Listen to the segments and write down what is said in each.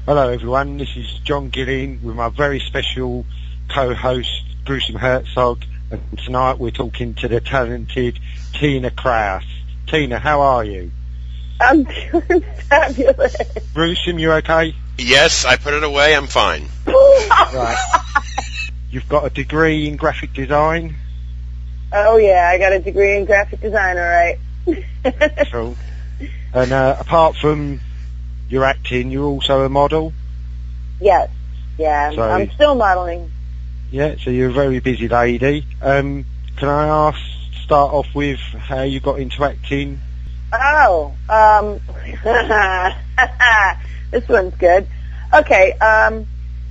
Hello everyone, this is John Gilling with my very special co-host Gruesome Hertzogg, and tonight we're talking to the talented Tina Krause. Tina, how are you? I'm doing fabulous. Gruesome, you okay? Yes, I put it away, I'm fine. Right. You've got a degree in graphic design? Oh yeah, I got a degree in graphic design, alright. Cool. And apart from your acting, you're also a model? Yes, yeah, So, I'm still modeling. Yeah, so you're a very busy lady. Can I start off with how you got into acting? Oh, this one's good. Okay,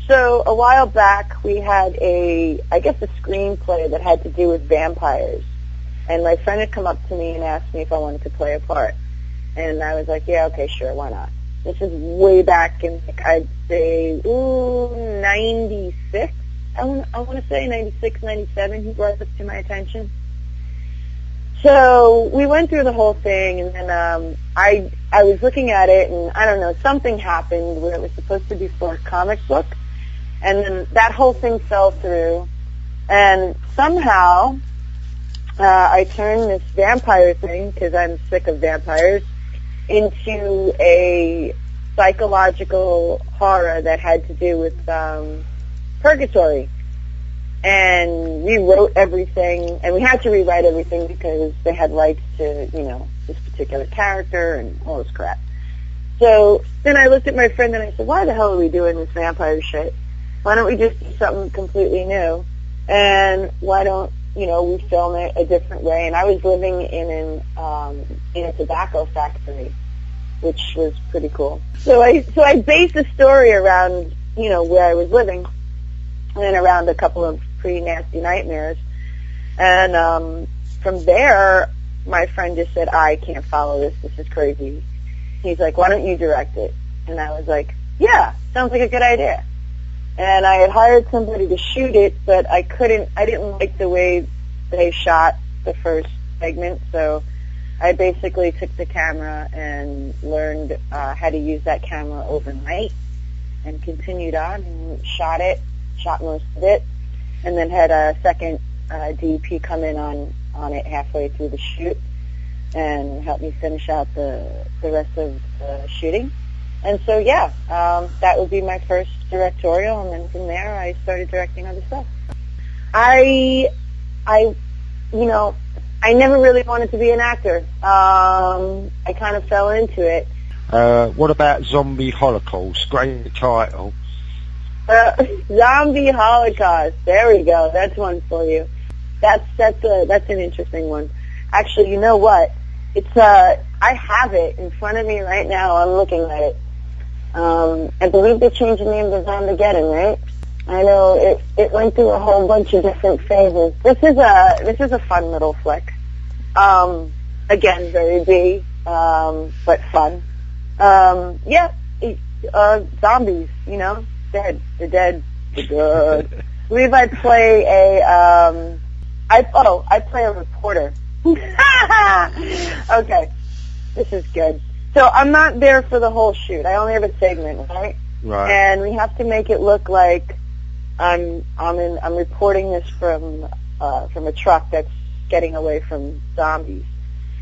so a while back we had a screenplay that had to do with vampires. And my friend had come up to me and asked me if I wanted to play a part. And I was like, yeah, okay, sure, why not? This is way back in, I'd say, 96. I want to say 96, 97. He brought this to my attention. So we went through the whole thing, and then I was looking at it, and I don't know, something happened where it was supposed to be for a comic book, and then that whole thing fell through, and somehow I turned this vampire thing, because I'm sick of vampires, into a psychological horror that had to do with purgatory. And we wrote everything, and we had to rewrite everything because they had rights to, this particular character and all this crap. So then I looked at my friend and I said, why the hell are we doing this vampire shit? Why don't we just do something completely new? And why don't, we film it a different way? And I was living in a tobacco factory, which was pretty cool. So I based the story around, where I was living and around a couple of pretty nasty nightmares. And from there, my friend just said, I can't follow this. This is crazy. He's like, why don't you direct it? And I was like, yeah, sounds like a good idea. And I had hired somebody to shoot it, but I didn't like the way they shot the first segment, so I basically took the camera and learned how to use that camera overnight and continued on and shot most of it, and then had a second DP come in on it halfway through the shoot and help me finish out the rest of the shooting. And so, yeah, that would be my first directorial, and then from there I started directing other stuff. I never really wanted to be an actor. I kind of fell into it. What about Zombie Holocaust? Great title. Zombie Holocaust. There we go. That's one for you. That's an interesting one. Actually, you know what? It's I have it in front of me right now. I'm looking at it. I believe they changed the name to Zombigeddon, right? I know it went through a whole bunch of different phases. This is a fun little flick. Again, very B, but fun. Zombies, dead. They're dead. They're good. I believe I play I play a reporter. Okay, this is good. So I'm not there for the whole shoot. I only have a segment, right? Right. And we have to make it look like I'm reporting this from a truck that's getting away from zombies,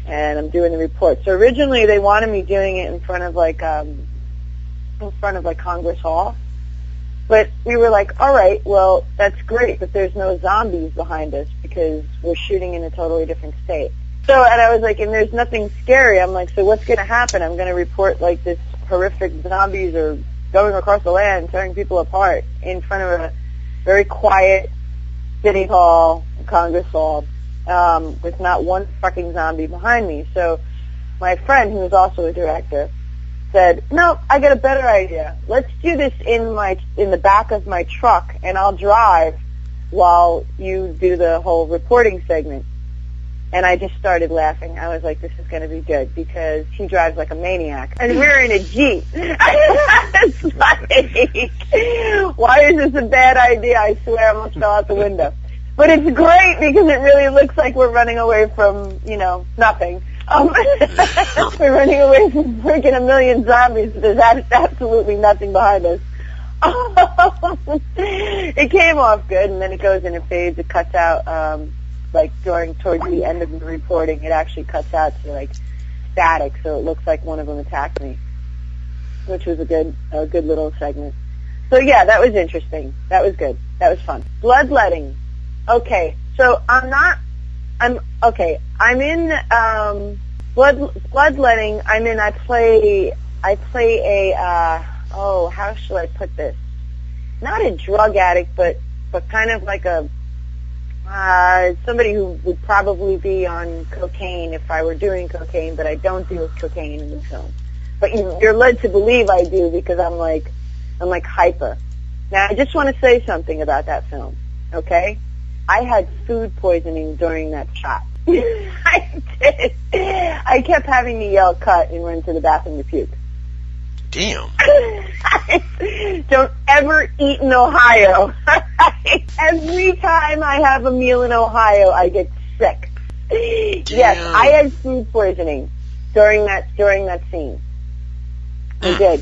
and I'm doing the report. So originally they wanted me doing it in front of Congress Hall, but we were like, all right, well that's great, but there's no zombies behind us because we're shooting in a totally different state. So, and I was like, and there's nothing scary. I'm like, so what's going to happen? I'm going to report like this horrific zombies are going across the land, tearing people apart in front of a very quiet city hall, Congress Hall, with not one fucking zombie behind me. So my friend, who is also a director, said, no, I got a better idea. Let's do this in the back of my truck, and I'll drive while you do the whole reporting segment. And I just started laughing. I was like, this is going to be good because he drives like a maniac. And we're in a Jeep. It's like, why is this a bad idea? I swear I almost fell out the window. But it's great because it really looks like we're running away from, nothing. We're running away from freaking a million zombies. There's absolutely nothing behind us. It came off good, and then it goes and it fades. It cuts out, towards the end of the reporting, it actually cuts out to, like, static, so it looks like one of them attacked me, which was a good little segment. So, yeah, that was interesting. That was good. That was fun. Bloodletting. Okay, so I'm in, bloodletting, I play a, how shall I put this? Not a drug addict, but kind of like a, somebody who would probably be on cocaine if I were doing cocaine, but I don't do cocaine in the film. But you're led to believe I do because I'm like hyper. Now, I just want to say something about that film, okay? I had food poisoning during that shot. I did. I kept having to yell cut and run to the bathroom to puke. Damn. Don't ever eat in Ohio. Every time I have a meal in Ohio, I get sick. Damn. Yes, I had food poisoning during that scene. I did.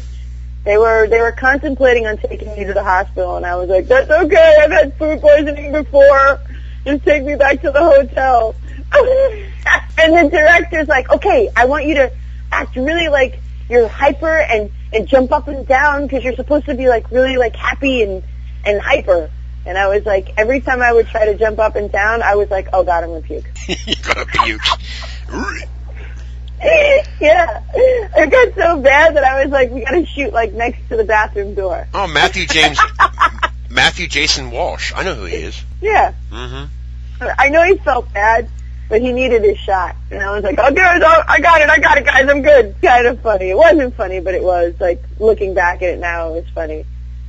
They were contemplating on taking me to the hospital, and I was like, that's okay, I've had food poisoning before. Just take me back to the hotel. And the director's like, okay, I want you to act really like you're hyper and jump up and down because you're supposed to be like really like happy and hyper. And I was like, every time I would try to jump up and down, I was like, oh God, I'm going to puke. You're going to puke. Yeah. It got so bad that I was like, we got to shoot like next to the bathroom door. Oh, Matthew Jason Walsh. I know who he is. Yeah. Mm-hmm. I know he felt bad, but he needed his shot. And I was like, oh, dude, I got it, guys, I'm good. Kind of funny. It wasn't funny, but it was, like, looking back at it now, it was funny.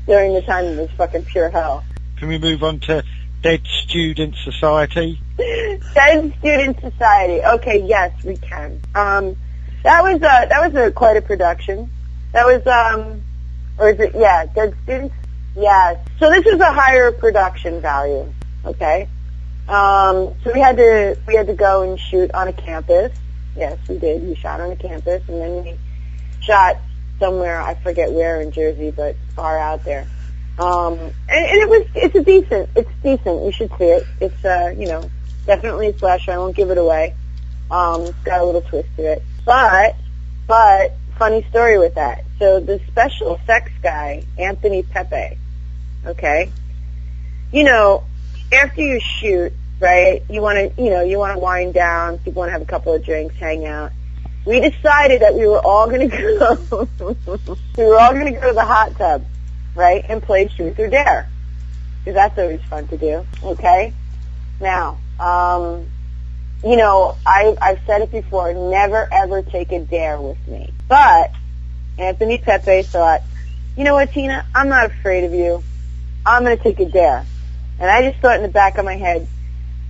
During the time, it was fucking pure hell. Can we move on to Dead Student Society? Dead Student Society. Okay, yes, we can. That was quite a production. That was, or is it, yeah, Dead Students? Yes. So this is a higher production value, okay? So we had to go and shoot on a campus. Yes, we did. We shot on a campus, and then we shot somewhere, I forget where in Jersey, but far out there. And it's decent. You should see it. It's, definitely a slasher. I won't give it away. It's got a little twist to it. But, funny story with that. So the special effects guy, Anthony Pepe, okay? After you shoot, right, you want to wind down, people want to have a couple of drinks, hang out. We decided that we were all going to go to the hot tub, right, and play Truth or Dare. Because that's always fun to do, okay? Now, I've said it before, never ever take a dare with me. But Anthony Pepe thought, you know what, Tina, I'm not afraid of you. I'm going to take a dare. And I just thought in the back of my head,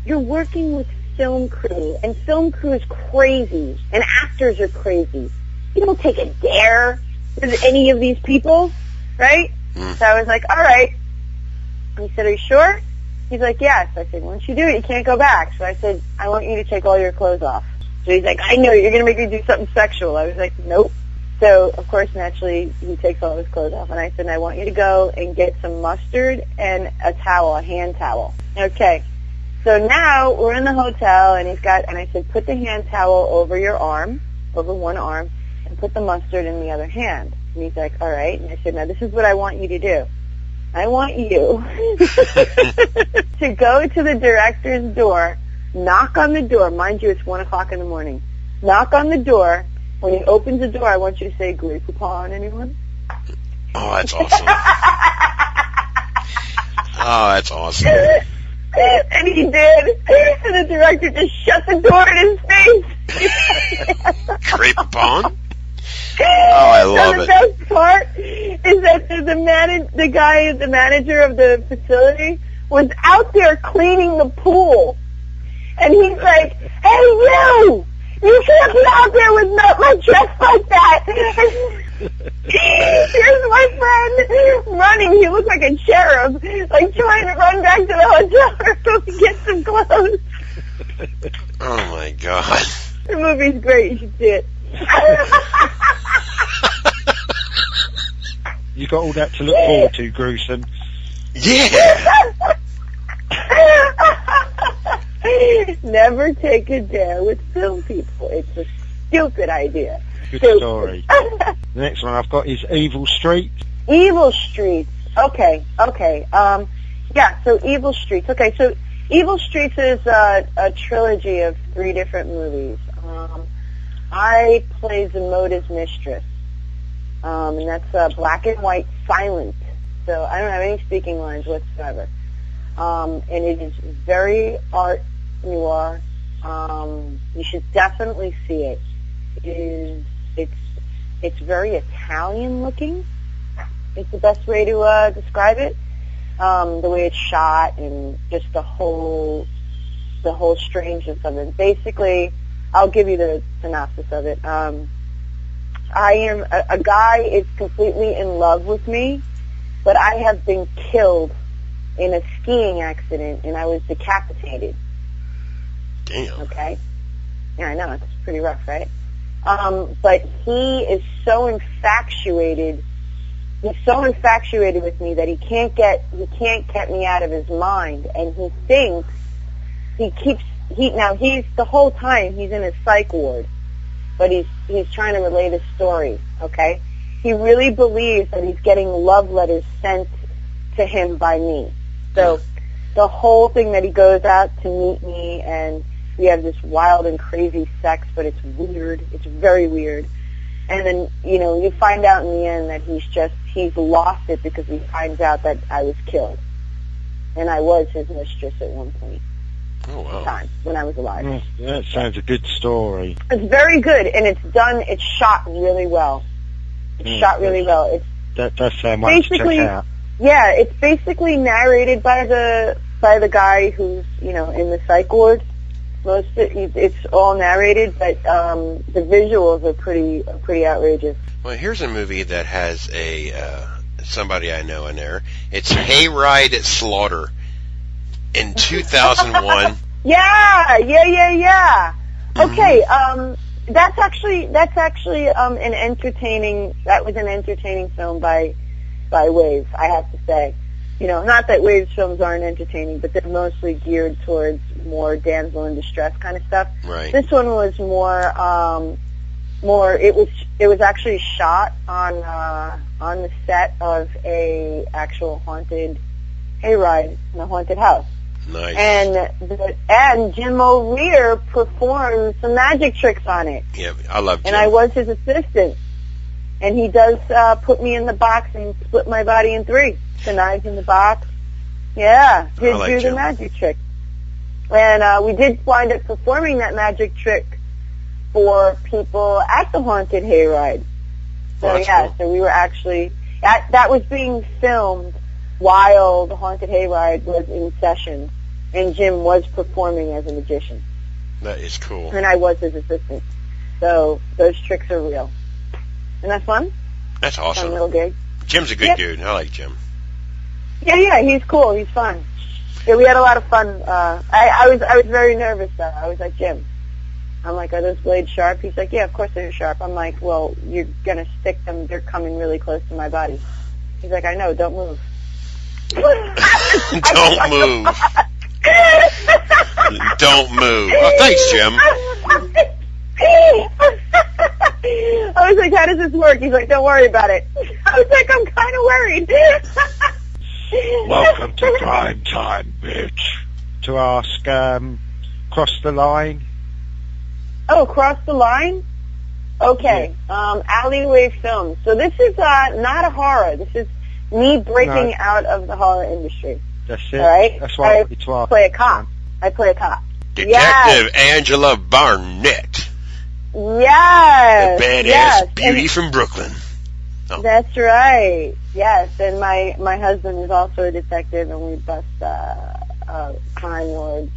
you're working with film crew, and film crew is crazy, and actors are crazy. You don't take a dare with any of these people, right? So I was like, all right. And he said, are you sure? He's like, yes. I said, once you do it, you can't go back. So I said, I want you to take all your clothes off. So he's like, I know, you're going to make me do something sexual. I was like, nope. So, of course, naturally, he takes all his clothes off, and I said, I want you to go and get some mustard and a towel, a hand towel. Okay. So now we're in the hotel, and I said, put the hand towel over your arm, over one arm, and put the mustard in the other hand. And he's like, all right. And I said, now this is what I want you to do. I want you to go to the director's door, knock on the door. Mind you, it's 1 o'clock in the morning. Knock on the door. When he opens the door, I want you to say, Grey Poupon, anyone? Oh, that's awesome. Oh, that's awesome. And he did. And the director just shut the door in his face. Grey Poupon? Oh, I love it. The best part is that the manager of the facility was out there cleaning the pool. And he's like, hey, you! You can't be out there with my dress like that. Here's my friend running. He looked like a cherub, like trying to run back to the hotel room to get some clothes. Oh my God. The movie's great. You should see it. You got all that to look forward to, Gruesome. Yeah. Never take a dare with film people. It's a stupid idea. Good story. The next one I've got is Evil Street. Evil Streets. Okay. Yeah, so Evil Streets. Okay, so Evil Streets is a trilogy of 3 different movies. I play Zemoda's mistress. And that's black and white, silent. So I don't have any speaking lines whatsoever. And it is very art noir. You should definitely see it. It's very Italian looking. It's the best way to describe it. The way it's shot and just the whole strangeness of it. Basically, I'll give you the synopsis of it. I am a guy is completely in love with me, but I have been killed in a skiing accident and I was decapitated. Damn. Okay. Yeah, I know, it's pretty rough, right? But he is so infatuated. He's so infatuated with me that he can't get me out of his mind, and he thinks he's the whole time he's in a psych ward, but he's trying to relate a story, okay? He really believes that he's getting love letters sent to him by me. So the whole thing that he goes out to meet me and we have this wild and crazy sex, but it's weird. It's very weird. And then, you find out in the end that he's lost it because he finds out that I was killed. And I was his mistress at one point. Oh, wow. Time, when I was alive. That sounds a good story. It's very good, and it's shot really well. It's shot really well. That does sound one to check out. Yeah, it's basically narrated by the guy who's, in the psych ward. It's all narrated, but the visuals are pretty outrageous. Well, here's a movie that has somebody I know in there. It's Hayride at Slaughter in 2001. Yeah. Okay, that's actually an entertaining film by Wave, I have to say. Not that Wave's films aren't entertaining, but they're mostly geared towards more damsel in distress kind of stuff. Right. This one was more. It was actually shot on the set of a actual haunted hayride in a haunted house. Nice. And Jim O'Rear performed some magic tricks on it. Yeah, I love Jim. And I was his assistant. And he does put me in the box and split my body in 3. The knives in the box. Yeah, he'd do the magic trick. And we did wind up performing that magic trick for people at the haunted hayride. So cool. So we were actually that was being filmed while the haunted hayride was in session, and Jim was performing as a magician. That is cool. And I was his assistant. So those tricks are real. Isn't that fun? That's awesome. Fun little gig. Jim's a good dude. I like Jim. Yeah, he's cool. He's fun. Yeah, we had a lot of fun. I was very nervous though. I was like, Jim, I'm like, are those blades sharp? He's like, yeah, of course they're sharp. I'm like, well, you're gonna stick them. They're coming really close to my body. He's like, I know. Don't move. Don't move. Don't move. Oh, thanks, Jim. I was like, how does this work? He's like, don't worry about it. I was like, I'm kind of worried. Welcome to prime time, bitch. To ask, Cross the Line. Oh, Cross the Line? Okay. Yeah. Alleyway Films. So this is not a horror. This is me breaking out of the horror industry. That's it. All right? That's why I wanted to ask. I play a cop. Detective Angela Barnett. Yes. The badass beauty from Brooklyn. Oh. That's right. Yes, and my husband is also a detective, and we bust crime lords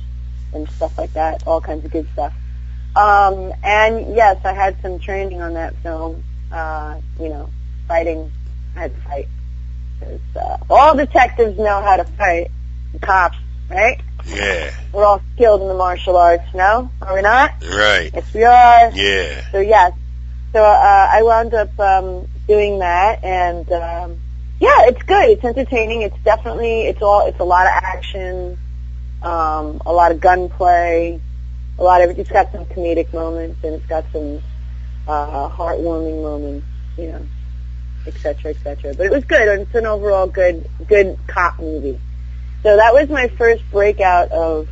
and stuff like that, all kinds of good stuff. And yes, I had some training on that film. Fighting. I had to fight. Because all detectives know how to fight. The cops right? Yeah. We're all skilled in the martial arts, no? Are we not? Right. Yes, we are. Yeah. So, yes. So, I wound up doing that, and, yeah, it's good. It's entertaining. It's definitely, it's a lot of action, a lot of gunplay, it's got some comedic moments, and it's got some heartwarming moments, you know, et cetera, et cetera. But it was good. It's an overall good cop movie. So that was my first breakout of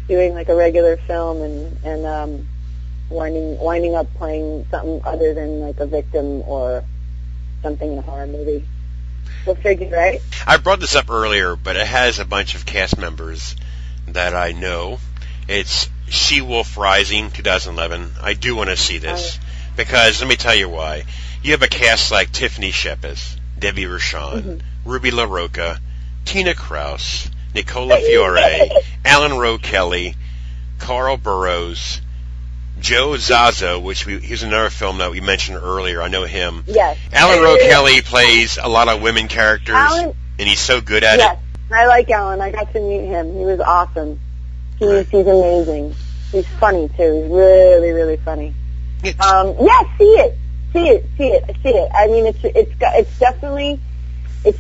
doing like a regular film and winding up playing something other than like a victim or something in a horror movie. Go figure, right? I brought this up earlier, but it has a bunch of cast members that I know. It's She-Wolf Rising, 2011. I do want to see this because let me tell you why. You have a cast like Tiffany Shepis, Debbie Rochon, Ruby LaRocca, Tina Krause, Nicola Fiore, Alan Rowe Kelly, Carl Burrows, Joe Zazzo, he's another film that we mentioned earlier. I know him. Yes. Alan Rowe Kelly plays a lot of women characters, and he's so good at it. Yes, I like Alan. I got to meet him. He was awesome. He's amazing. He's funny too. He's really, really funny. Yeah, see it. I mean, it's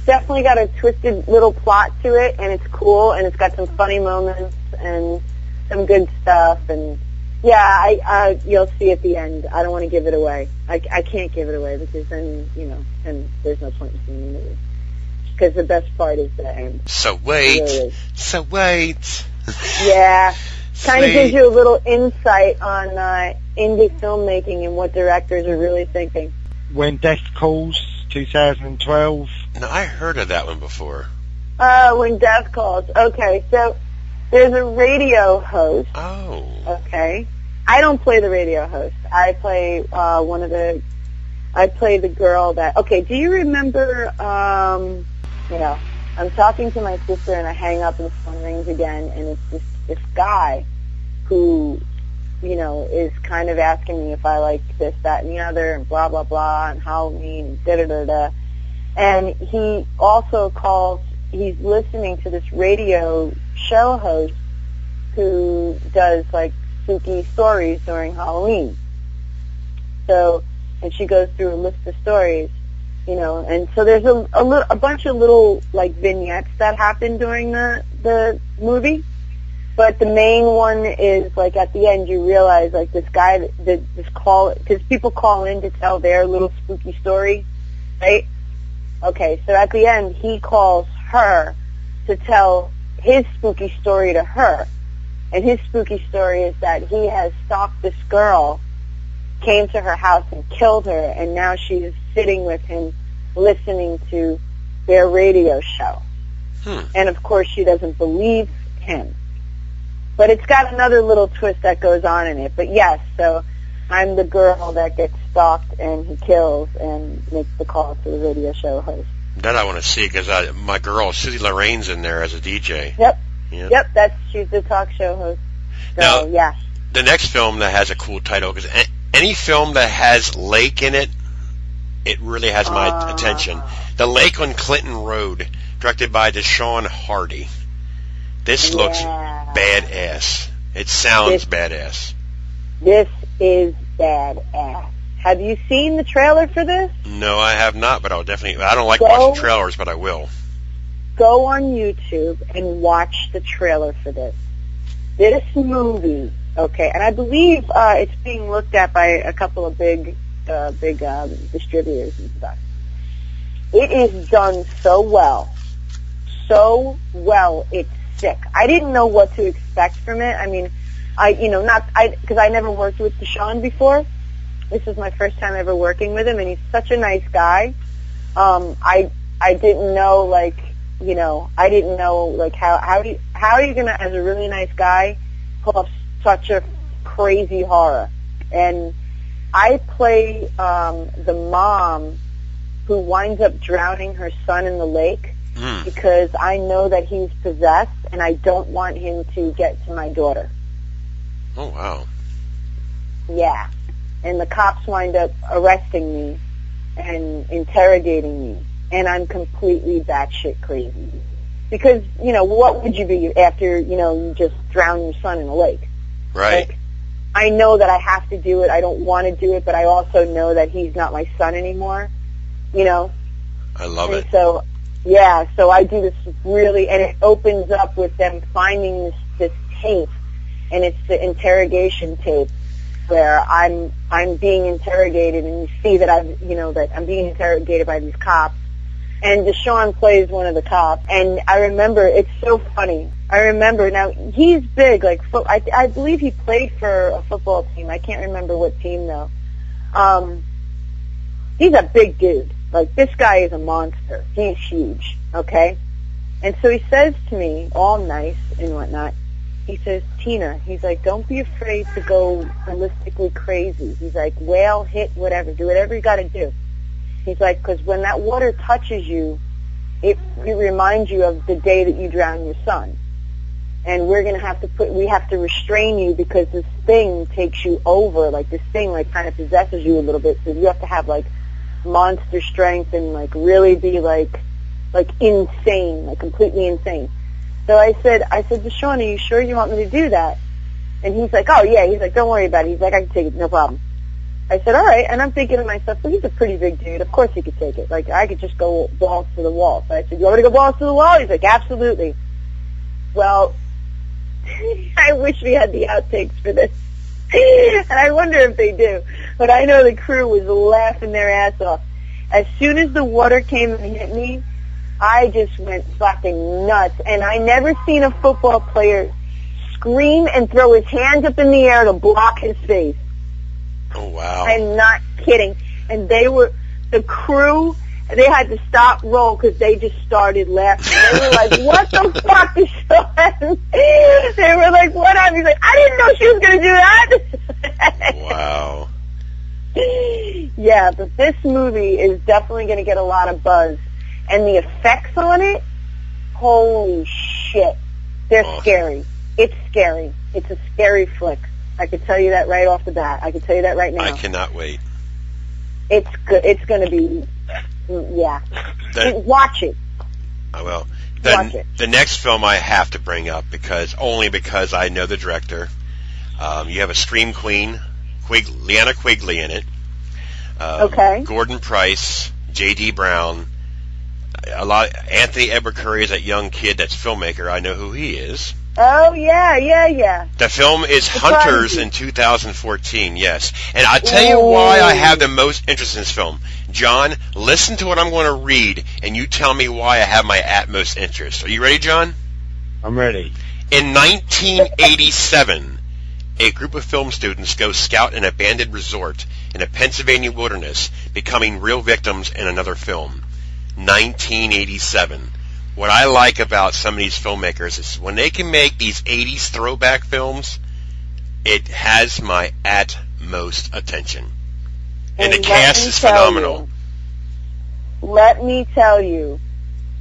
definitely got a twisted little plot to it, and it's cool, and it's got some funny moments and some good stuff, and yeah, you'll see at the end. I don't want to give it away. I can't give it away because then, you know, and there's no point in seeing the movie. Because the best part is the end. So wait. Yeah. Kind of gives you a little insight on indie filmmaking and what directors are really thinking. When Death Calls, 2012. No, I heard of that one before. When Death Calls. Okay, so there's a radio host. Oh. Okay. I don't play the radio host. I play I play the girl that... Okay, do you remember, you know, I'm talking to my sister and I hang up and the phone rings again, and it's this guy who, you know, is kind of asking me if I like this, that, and the other, and blah, blah, blah, and Halloween, and da-da-da-da. And he also he's listening to this radio show host who does, like, spooky stories during Halloween. So, and she goes through a list of stories, you know, and so there's a bunch of little, like, vignettes that happen during the movie. But the main one is, like, at the end you realize, like, this guy, this call, because people call in to tell their little spooky story, right? Okay, so at the end he calls her to tell his spooky story to her. And his spooky story is that he has stalked this girl, came to her house and killed her, and now she's sitting with him listening to their radio show. And of course she doesn't believe him. But it's got another little twist that goes on in it. But yes, so I'm the girl that gets stalked and he kills and makes the call to the radio show host. That I want to see because my girl, Susie Lorraine's in there as a DJ. Yep. She's the talk show host. So, now, yeah. The next film that has a cool title, because any film that has lake in it, it really has my attention. The Lake on Clinton Road, directed by Deshaun Hardy. This looks badass. It sounds badass. This is badass. Have you seen the trailer for this? No, I have not, but I'll definitely... I don't like watching trailers, but I will. Go on YouTube and watch the trailer for this. This movie, okay, and I believe it's being looked at by a couple of big distributors and stuff. It is done so well, it's sick. I didn't know what to expect from it. I mean, because I never worked with Deshaun before. This is my first time ever working with him, and he's such a nice guy. I didn't know, like, you know, how are you gonna, as a really nice guy, pull off such a crazy horror? And I play the mom who winds up drowning her son in the lake because I know that he's possessed, and I don't want him to get to my daughter. Oh, wow. Yeah. And the cops wind up arresting me and interrogating me, and I'm completely batshit crazy. Because, what would you be after, you just drown your son in a lake? Right. Like, I know that I have to do it. I don't want to do it, but I also know that he's not my son anymore, I love it. So, so I do this really, and it opens up with them finding this tape, and it's the interrogation tape where I'm being interrogated, and you see that that I'm being interrogated by these cops. And Deshaun plays one of the cops, and I remember, it's so funny. I remember, now, he's big, like, I believe he played for a football team. I can't remember what team, though. He's a big dude. Like, this guy is a monster. He's huge, okay? And so he says to me, all nice and whatnot, he says, Tina, he's like, don't be afraid to go holistically crazy. He's like, whale, hit, whatever, do whatever you got to do. He's like, because when that water touches you, it reminds you of the day that you drowned your son. And we're going to have to we have to restrain you because this thing takes you over, like this thing like kind of possesses you a little bit. So you have to have like monster strength and like really be like insane, like completely insane. So I said, Deshaun, are you sure you want me to do that? And he's like, oh yeah. He's like, don't worry about it. He's like, I can take it, no problem. I said, all right, and I'm thinking to myself, well, he's a pretty big dude. Of course he could take it. Like, I could just go balls to the wall. So I said, you want me to go balls to the wall? He's like, absolutely. Well, I wish we had the outtakes for this. And I wonder if they do. But I know the crew was laughing their ass off. As soon as the water came and hit me, I just went fucking nuts. And I never seen a football player scream and throw his hands up in the air to block his face. Oh, wow. I'm not kidding. And the crew, they had to stop roll because they just started laughing. They were like, what the fuck is Sean? They were like, what happened? He's like, I didn't know she was going to do that. Wow. Yeah, but this movie is definitely going to get a lot of buzz. And the effects on it, holy shit. They're scary. It's scary. It's a scary flick. I could tell you that right off the bat. I could tell you that right now. I cannot wait. It's good. It's going to be, yeah. Watch it. I will. Watch it. The next film I have to bring up because I know the director. You have a scream queen, Leanna Quigley in it. Okay. Gordon Price, J.D. Brown. Anthony Edward Curry is that young kid that's filmmaker. I know who he is. Oh, yeah. The film is Hunters in 2014, yes. And I'll tell you why I have the most interest in this film. John, listen to what I'm going to read, and you tell me why I have my utmost interest. Are you ready, John? I'm ready. In 1987, a group of film students go scout an abandoned resort in a Pennsylvania wilderness, becoming real victims in another film. 1987. What I like about some of these filmmakers is when they can make these 80s throwback films, it has my utmost attention. And the cast is phenomenal. Let me tell you,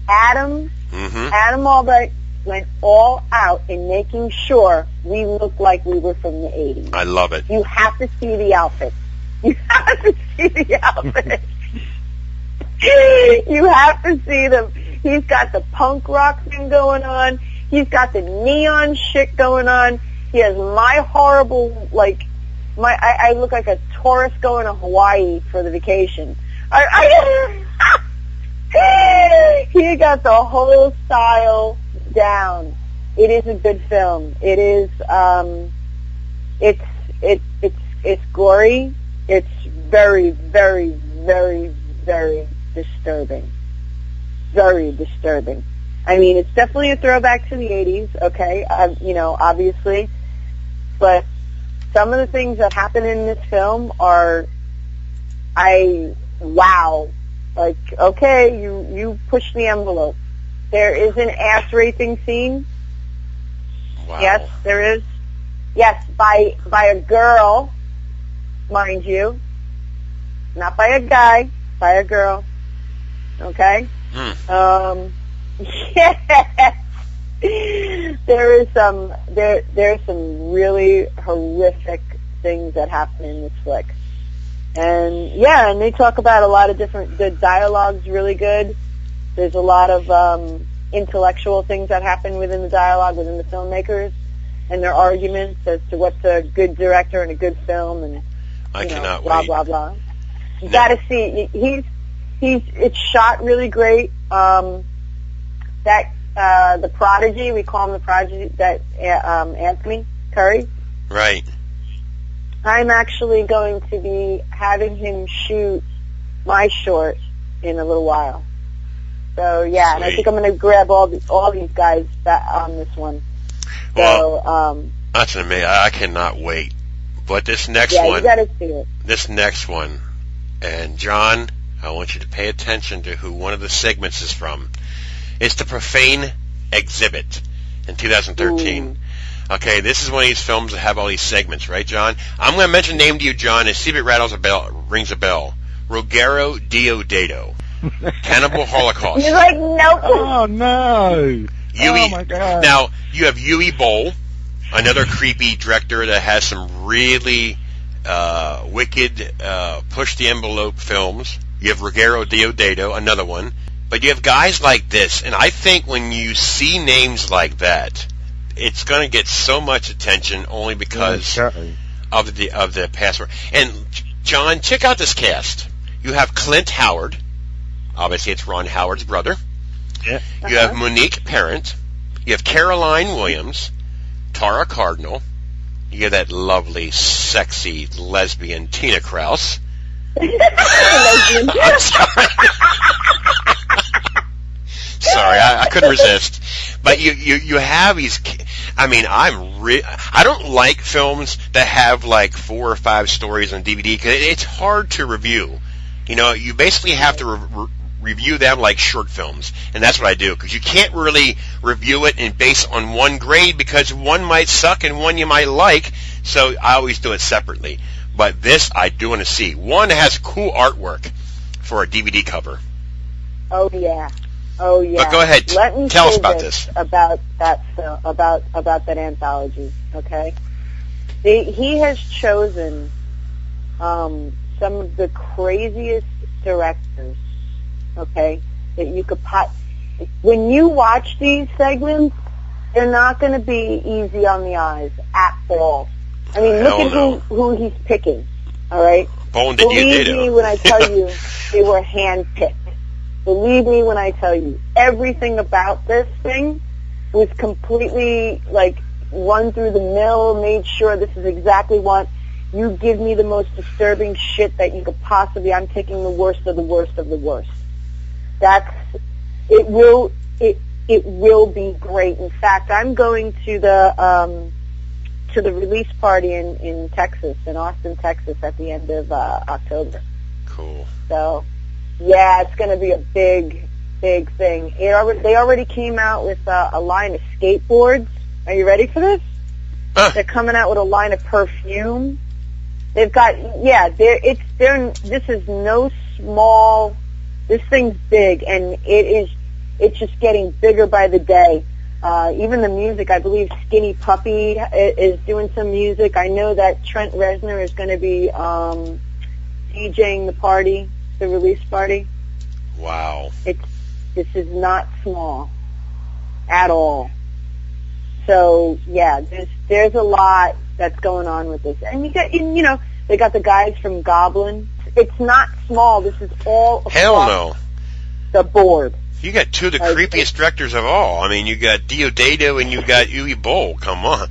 Adam Albright went all out in making sure we look like we were from the 80s. I love it. You have to see the outfits. You have to see the outfits. You have to see them. He's got the punk rock thing going on. He's got the neon shit going on. He has my horrible, I look like a tourist going to Hawaii for the vacation. He got the whole style down. It is a good film. It is, it's gory. It's very, very, very, very disturbing. Very disturbing. I mean, it's definitely a throwback to the 80s, okay, obviously. But some of the things that happen in this film are, wow. Like, okay, you push the envelope. There is an ass raping scene. Wow. Yes, there is. Yes, by a girl, mind you. Not by a guy, by a girl. Okay? Yes. There's some really horrific things that happen in this flick. And they talk about a lot of the dialogue's really good. There's a lot of intellectual things that happen within the dialogue within the filmmakers and their arguments as to what's a good director and a good film, and I cannot blah wait. blah blah. You got to see. It's shot really great. The Prodigy, we call him the Prodigy. That Anthony Curry. Right. I'm actually going to be having him shoot my short in a little while. So yeah, Sweet. and I think I'm going to grab all these guys on this one. Well, that's amazing. I cannot wait. But this next one, you got to see it. This next one, and John, I want you to pay attention to who one of the segments is from. It's the Profane Exhibit in 2013. Ooh. Okay, this is one of these films that have all these segments, right, John? I'm going to mention a name to you, John, and see if it rings a bell. Ruggero Deodato. Cannibal Holocaust. You're like, nope. Oh, no. Oh, my God. Now, you have Yui Boll, another creepy director that has some really wicked, push-the-envelope films. You have Ruggero Deodato, another one. But you have guys like this, and I think when you see names like that, it's going to get so much attention only because of the password. And, John, check out this cast. You have Clint Howard. Obviously, it's Ron Howard's brother. Yeah. You have Monique Parent. You have Caroline Williams, Tara Cardinal. You have that lovely, sexy lesbian Tina Krause. I'm sorry. Sorry, I couldn't resist. But you have these. I mean, I don't like films that have like 4 or 5 stories on DVD because it's hard to review. You basically have to review them like short films, and that's what I do, because you can't really review it and base on one grade because one might suck and one you might like, so I always do it separately. But this I do want to see. One has cool artwork for a DVD cover. Oh yeah. But go ahead, tell us about this. About that film, about that anthology, okay? He has chosen some of the craziest directors, okay, that you could when you watch these segments, they're not going to be easy on the eyes at all. I mean, look at who he's picking, all right? Believe me when I tell you they were hand-picked. Believe me when I tell you everything about this thing was completely, like, run through the mill, made sure this is exactly what. You give me the most disturbing shit that you could possibly. I'm taking the worst of the worst of the worst. It will be great. In fact, I'm going to the release party in Texas, in Austin, Texas, at the end of October. Cool. So, yeah, it's going to be a big, big thing. They already came out with a line of skateboards. Are you ready for this? They're coming out with a line of perfume. They've got, this is no small, this thing's big, and it's just getting bigger by the day. Even the music, I believe Skinny Puppy is doing some music. I know that Trent Reznor is going to be DJing the party, the release party. Wow. This is not small at all. So yeah, there's a lot that's going on with this, and they got the guys from Goblin. It's not small. This is all across the board. You got two of the creepiest directors of all. I mean, you got Deodato and you got Yui Boll. Come on.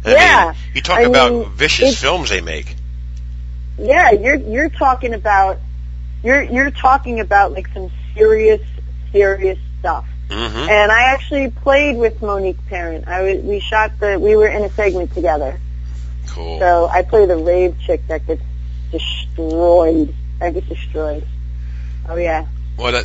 I mean, you talk about vicious films they make. Yeah, you're talking about like some serious stuff. Mm-hmm. And I actually played with Monique Parent. We were in a segment together. Cool. So I play the rave chick that gets destroyed. I get destroyed. Oh yeah. Well,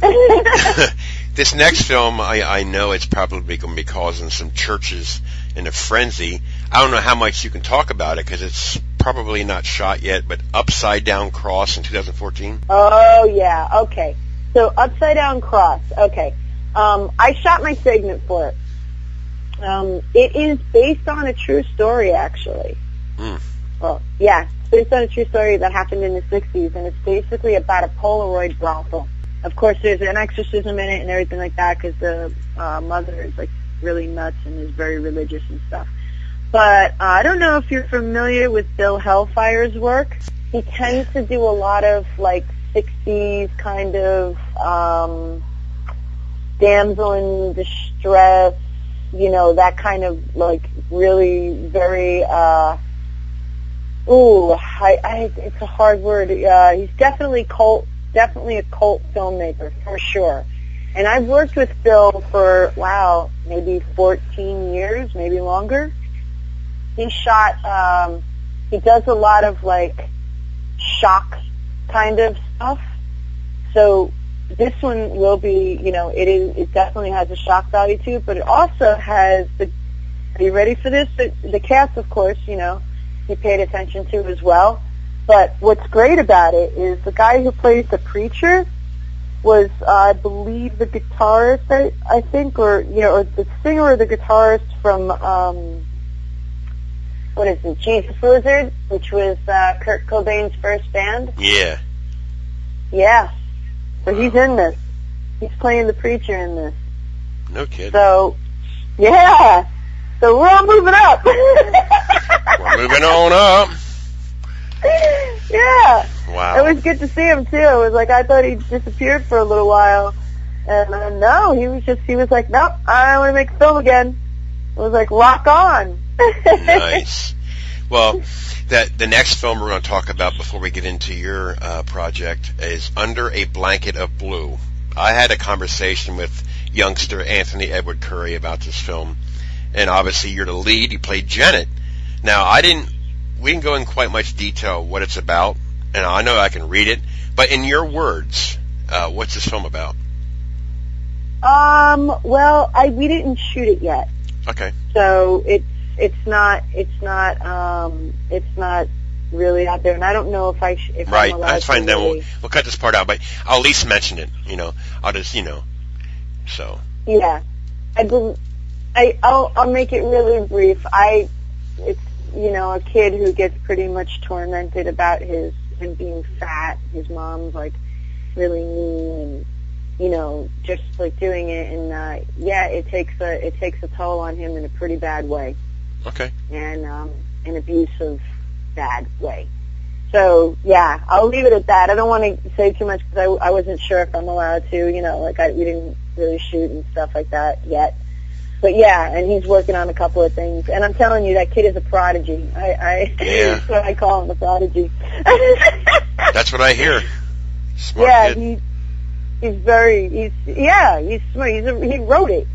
this next film, I know it's probably going to be causing some churches in a frenzy. I don't know how much you can talk about it because it's probably not shot yet, but Upside Down Cross in 2014. Oh yeah. Okay. So Upside Down Cross. Okay. I shot my segment for it. It is based on a true story, actually. Well, yeah, it's based on a true story that happened in the 60s, and it's basically about a Polaroid brothel. of course, there's an exorcism in it and everything like that because the mother is like really nuts and is very religious and stuff. But I don't know if you're familiar with Bill Hellfire's work. He tends to do a lot of like 60s kind of damsel in distress, you know, that kind of like really very it's a hard word. He's definitely a cult filmmaker for sure. And I've worked with Bill for maybe 14 years, maybe longer. He shot he does a lot of like shock kind of stuff. So this one will be, you know, it definitely has a shock value to it, but it also has are you ready for this? The cast, of course, you know, he paid attention to as well. But what's great about it is the guy who plays the preacher was, I believe, the guitarist, I think, or, you know, or the singer or the guitarist from, what is it, Jesus Lizard, which was Kurt Cobain's first band. Yeah. Yeah. So he's in this. He's playing the preacher in this. No kidding. So, yeah. So we're all moving up. We're moving on up. Yeah. Wow. It was good to see him too. It was like I thought he disappeared for a little while, and no, he was like, nope, I want to make a film again. It was like, rock on. Nice. Well, the next film we're going to talk about before we get into your project is Under a Blanket of Blue. I had a conversation with youngster Anthony Edward Curry about this film, and obviously you're the lead. You played Janet. Now, we didn't go in quite much detail what it's about, and I know I can read it, but in your words, what's this film about? Well, we didn't shoot it yet. Okay. So it's not really out there, and I don't know if right. I'm allowed That's fine. to Then really... we'll cut this part out, but I'll at least mention it. You know, I'll just so. Yeah, I'll make it really brief. It's you know, a kid who gets pretty much tormented about him being fat. His mom's like really mean and, you know, just like doing it, and it takes a toll on him in a pretty bad way. Okay. And an abusive bad way. So yeah, I'll leave it at that. I don't want to say too much because I wasn't sure if I'm allowed to. You know, like we didn't really shoot and stuff like that yet. But yeah, and he's working on a couple of things. And I'm telling you, that kid is a prodigy. Yeah. That's what I call him, a prodigy. That's what I hear. Smart kid. He's smart. He wrote it.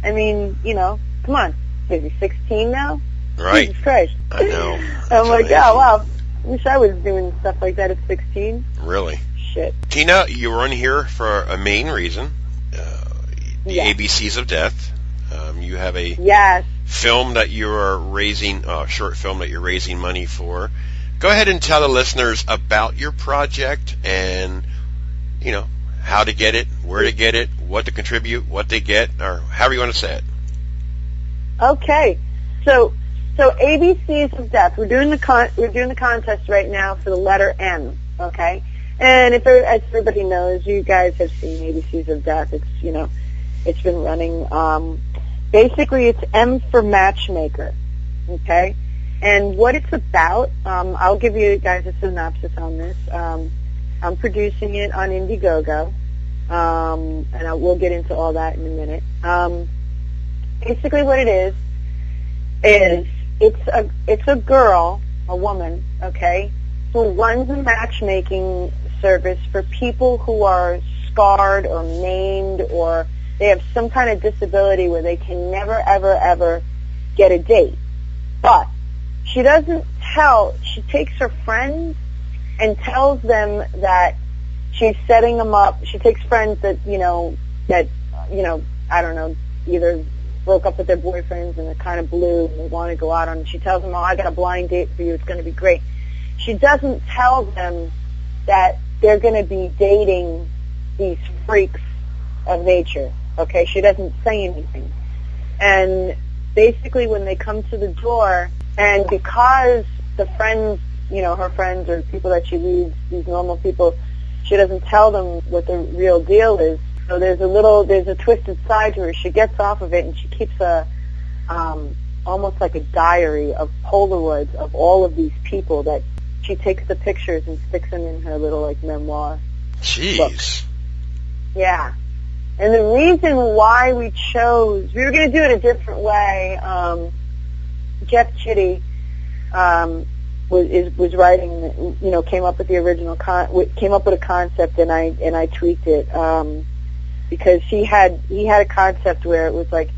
I mean, you know, come on. Is he 16 now? Right. Jesus Christ. I know. I'm like, oh, wow. Wish I was doing stuff like that at 16. Really? Shit. Tina, you were in here for a main reason. The yes. ABCs of Death. You have a film that you are raising, short film that you're raising money for. Go ahead and tell the listeners about your project and, you know, how to get it, where to get it, what to contribute, what they get, or however you want to say it. Okay. So ABCs of Death. We're doing the contest right now for the letter M. Okay. And as everybody knows, you guys have seen ABCs of Death. It's, you know, it's been running. Basically, it's M for Matchmaker. Okay. And what it's about, I'll give you guys a synopsis on this. I'm producing it on Indiegogo, and we'll get into all that in a minute. Basically, what it is it's a girl, a woman, okay, who runs a matchmaking service for people who are scarred or maimed or they have some kind of disability where they can never, ever, ever get a date. But she doesn't tell. She takes her friends and tells them that she's setting them up. She takes friends that, I don't know, either broke up with their boyfriends and they're kind of blue and they want to go out on. She tells them, oh, I got a blind date for you. It's going to be great. She doesn't tell them that they're going to be dating these freaks of nature. Okay, she doesn't say anything. And basically when they come to the door, and because the friends, her friends or people that she leads, these normal people, she doesn't tell them what the real deal is. So there's a twisted side to her. She gets off of it and she keeps almost like a diary of Polaroids of all of these people that she takes the pictures and sticks them in her little like memoir. Jeez. Book. Yeah. And the reason why we were going to do it a different way. Jeff Chitty was writing, came up with the original came up with a concept, and I tweaked it because he had a concept where it was like,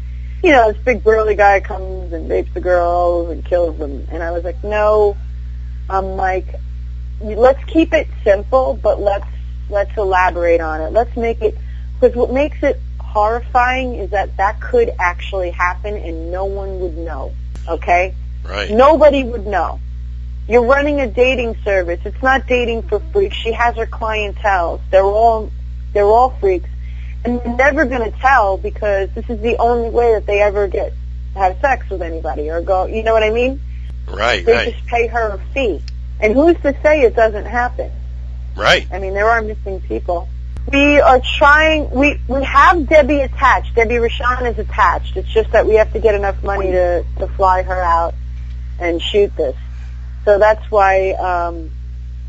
this big burly guy comes and rapes the girls and kills them, and I was like, no, I'm like, let's keep it simple, but let's elaborate on it. Let's make it, because what makes it horrifying is that could actually happen and no one would know. Okay? Right. Nobody would know. You're running a dating service. It's not dating for freaks. She has her clientele. They're all freaks. And they're never going to tell because this is the only way that they ever have sex with anybody or go, you know what I mean? Right, They just pay her a fee. And who's to say it doesn't happen? Right. I mean, there are missing people. We are trying, we have Debbie attached. Debbie Rashan is attached. It's just that we have to get enough money to fly her out and shoot this. So that's why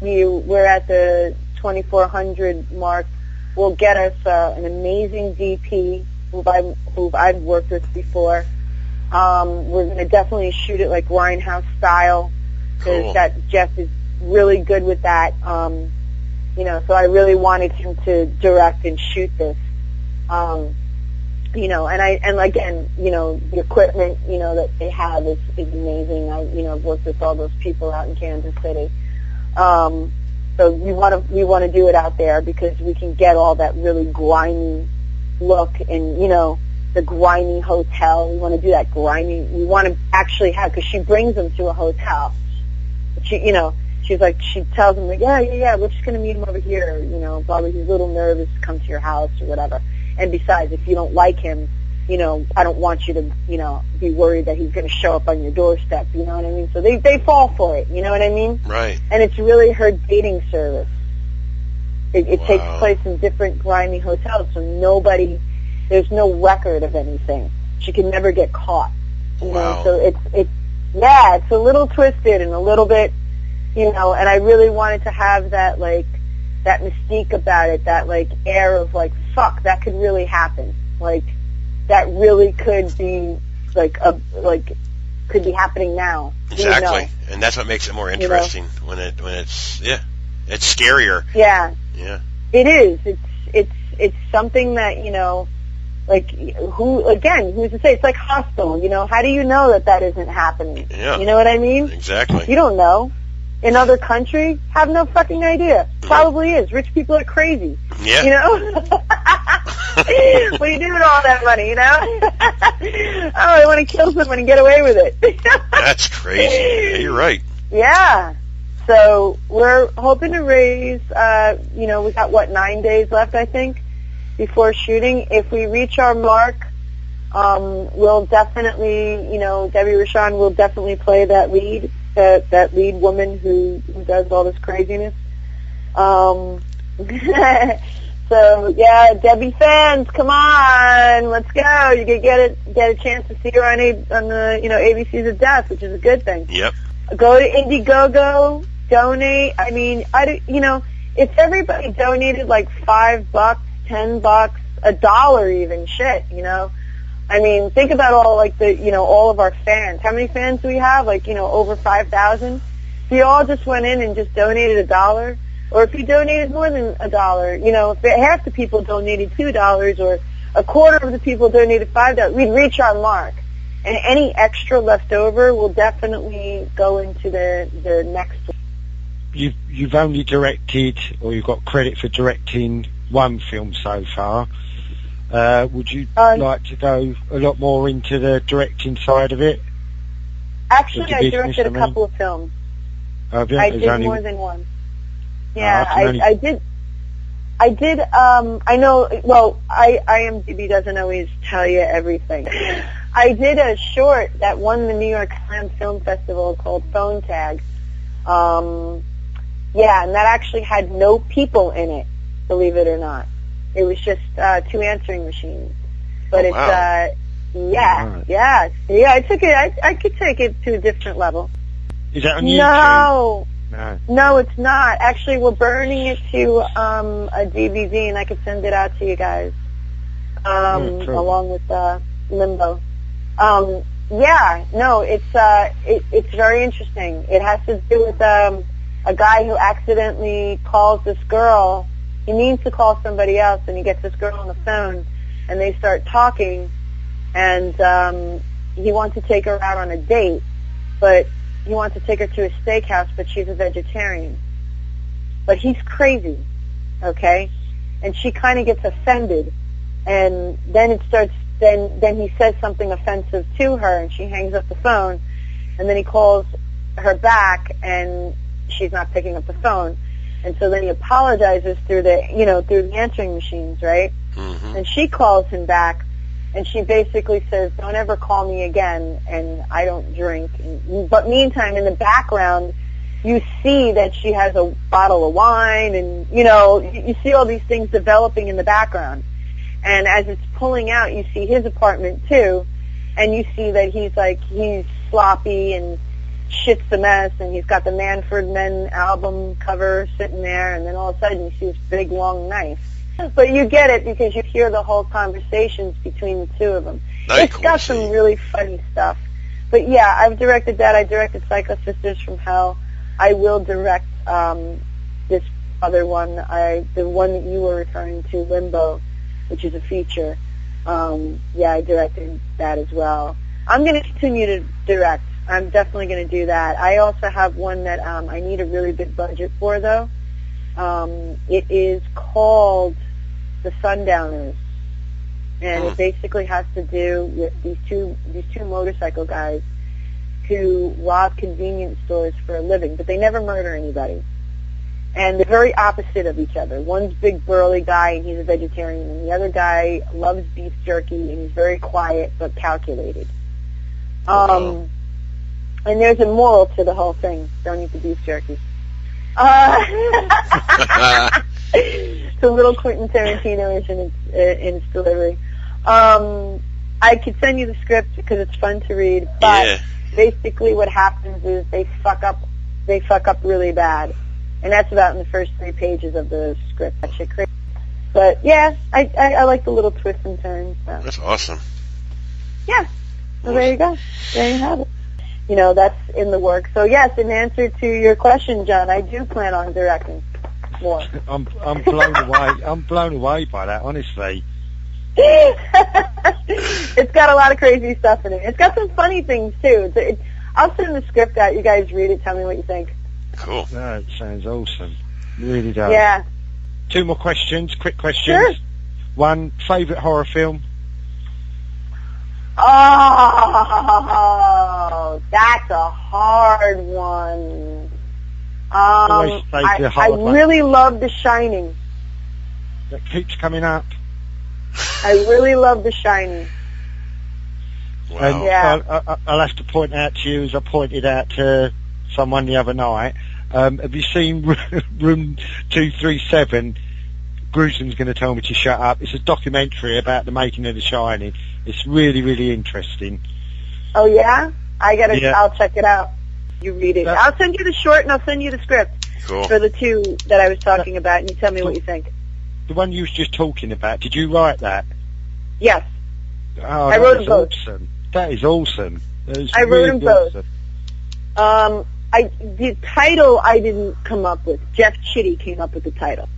we're at the 2,400 mark. Will get us an amazing DP who I've worked with before. We're going to definitely shoot it like Grindhouse style because Jeff is really good with that. So I really wanted him to direct and shoot this. And again, the equipment, that they have is amazing. I've worked with all those people out in Kansas City. So we want to do it out there because we can get all that really grimy look and, the grimy hotel. We want to do that grimy. We want to actually have, because she brings them to a hotel. She's like, she tells them, like, yeah, we're just going to meet him over here. Probably he's a little nervous to come to your house or whatever. And besides, if you don't like him, I don't want you to, be worried that he's going to show up on your doorstep. You know what I mean? So they fall for it. You know what I mean? Right. And it's really her dating service. It takes place in different grimy hotels, so there's no record of anything. She can never get caught. Wow. So it's a little twisted and a little bit, and I really wanted to have that, like, that mystique about it, that, like, air of, like, fuck, that could really happen. Like, that really could be, could be happening now. Exactly. And that's what makes it more interesting when it's scarier. Yeah. Yeah. It is. It's something that, who's to say? It's like Hostel, how do you know that isn't happening? Yeah. You know what I mean? Exactly. You don't know. In other countries, have no fucking idea. Probably is. Rich people are crazy. Yeah. What do you do with all that money, I want to kill someone and get away with it. That's crazy. Yeah, you're right. Yeah. So we're hoping to raise, we got, 9 days left, I think, before shooting. If we reach our mark, we'll definitely, Debbie Rashan will definitely play that lead, that lead woman who does all this craziness. So yeah, Debbie fans, come on, let's go. You can get a chance to see her on the ABCs of Death, which is a good thing. Yep. Go to Indiegogo, donate. I mean, if everybody donated like $5, $10, $1 even, shit, I mean, think about all all of our fans. How many fans do we have? Over 5,000. If you all just went in and just donated $1, or if you donated more than $1, if half the people donated $2 or a quarter of the people donated $5, we'd reach our mark. And any extra left over will definitely go into the next one. You've only directed, or you've got credit for directing one film so far. Would you like to go a lot more into the directing side of it? Actually, I directed a couple of films. I did more than one. Yeah, I did. I know. Well, IMDb doesn't always tell you everything. I did a short that won the New York Slam Film Festival called Phone Tag. Yeah, and that actually had no people in it, believe it or not. It was just 2 answering machines. But wow. Yeah, I took it. I could take it to a different level. Is that on YouTube? No, it's not. Actually, we're burning it to a DVD, and I could send it out to you guys along with Limbo. It's very interesting. It has to do with a guy who accidentally calls this girl. He means to call somebody else, and he gets this girl on the phone, and they start talking, and he wants to take her out on a date, but he wants to take her to a steakhouse, but she's a vegetarian. But he's crazy, okay? And she kind of gets offended, and then it starts. Then he says something offensive to her, and she hangs up the phone, and then he calls her back, and she's not picking up the phone, and so then he apologizes through the answering machines, right? Mm-hmm. And she calls him back, and she basically says, "Don't ever call me again," and I don't drink. But meantime, in the background, you see that she has a bottle of wine, and you see all these things developing in the background. And as it's pulling out, you see his apartment too, and you see that he's sloppy and shit's a mess, and he's got the Manfred Men album cover sitting there, and then all of a sudden you see this big long knife. But you get it because you hear the whole conversations between the two of them. It's got some really funny stuff. But yeah, I've directed that. I directed Psycho Sisters from Hell. I will direct this other one, the one that you were referring to, Limbo, which is a feature. I directed that as well. I'm going to continue to direct. I'm definitely going to do that. I also have one that I need a really big budget for, though. It is called The Sundowners, and it basically has to do with these two motorcycle guys who rob convenience stores for a living, but they never murder anybody. And they're very opposite of each other. One's big burly guy, and he's a vegetarian, and the other guy loves beef jerky, and he's very quiet but calculated. And there's a moral to the whole thing. Don't eat the beef jerky. It's a little Quentin Tarantino-ish in its delivery. I could send you the script because it's fun to read, but basically what happens is they fuck up really bad. And that's about in the first 3 pages of the script. That shit crazy. But yeah, I like the little twists and turns. So. That's awesome. Yeah. So there you go. There you have it. That's in the works. So yes, in answer to your question, John, I do plan on directing more. I'm blown away. I'm blown away by that, honestly. It's got a lot of crazy stuff in it. It's got some funny things too. I'll send the script out. You guys read it. Tell me what you think. Cool. That sounds awesome. Really does. Yeah. 2 more questions, quick questions. Sure. 1, favourite horror film? Oh, that's a hard one. I really love The Shining. That keeps coming up. I really love The Shining. Wow. And Yeah. I'll have to point out to you, as I pointed out to someone the other night, have you seen Room 237? Gruesome's going to tell me to shut up. It's a documentary about the making of The Shining. It's really, really interesting. Oh yeah? I'll check it out. You read it. I'll send you the short and I'll send you the script. Cool. For the 2 that I was talking about, and you tell me what you think. The one you was just talking about, did you write that? Yes. Oh, I wrote them both. Awesome. That is awesome. I wrote them both. Awesome. The title I didn't come up with. Jeff Chitty came up with the title.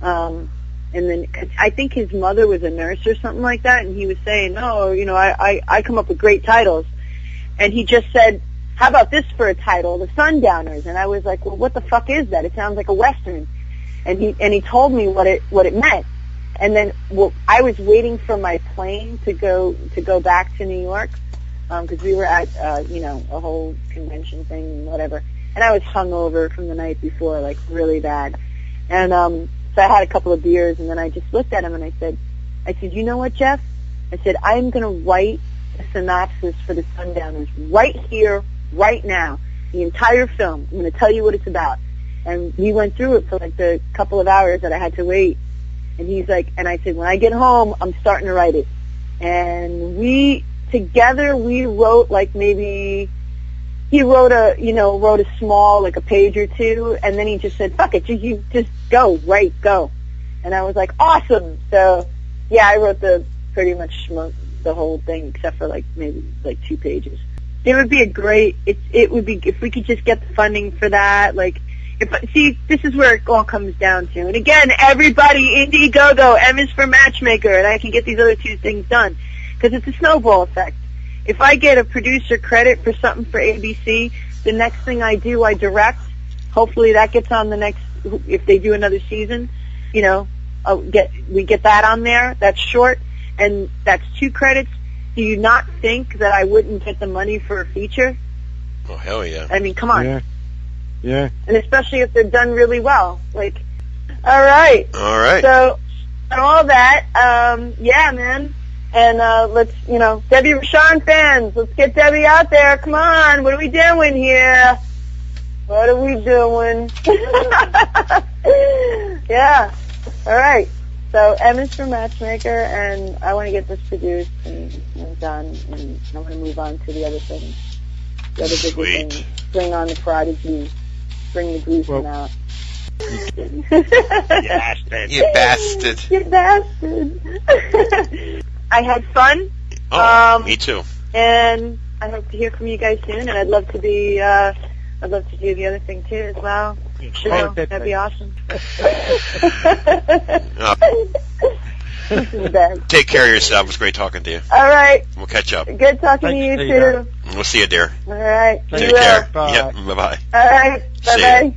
And then I think his mother was a nurse or something like that, and he was saying, I come up with great titles. And he just said, how about this for a title, The Sundowners? And I was like, well, what the fuck is that? It sounds like a Western. And he told me what it meant. And then I was waiting for my plane to go back to New York, because we were at a whole convention thing and whatever. And I was hungover from the night before, like really bad. And so I had a couple of beers, and then I just looked at him and I said, you know what, Jeff? I said, I'm going to write a synopsis for The Sundowners right here, right now, the entire film. I'm going to tell you what it's about. And we went through it for like the couple of hours that I had to wait. And he's like, and I said, when I get home, I'm starting to write it. And we wrote like maybe, he wrote a small, like a page or two, and then he just said, fuck it, you just go, go. And I was like, awesome. So, yeah, I wrote pretty much the whole thing, except for like maybe like 2 pages. It would be it would be, if we could just get the funding for that, like, this is where it all comes down to. And again, everybody, Indiegogo, M is for Matchmaker, and I can get these other 2 things done. Because it's a snowball effect. If I get a producer credit for something for ABC, the next thing I do, I direct. Hopefully that gets on the next, if they do another season, we get that on there. That's short, and that's 2 credits. Do you not think that I wouldn't get the money for a feature? Oh, hell yeah. I mean, come on. Yeah. And especially if they're done really well. Like, all right. So, and all that, yeah, man. And let's, Debbie Rashawn fans, let's get Debbie out there. Come on, what are we doing here? What are we doing? Yeah. All right. So M is for Matchmaker, and I want to get this produced and done, and I'm going to move on to the other things. The other big things. Bring on the Prodigy. Bring the Gruesome out. You bastard. You bastard. I had fun. Oh, me too. And I hope to hear from you guys soon, and I'd love to do the other thing too as well. Sure, that'd be awesome. This is the best. Take care of yourself. It was great talking to you. All right. We'll catch up. Good talking to you too. We'll see you, dear. All right. Take care. Bye. Yep. Bye-bye. All right. Bye-bye.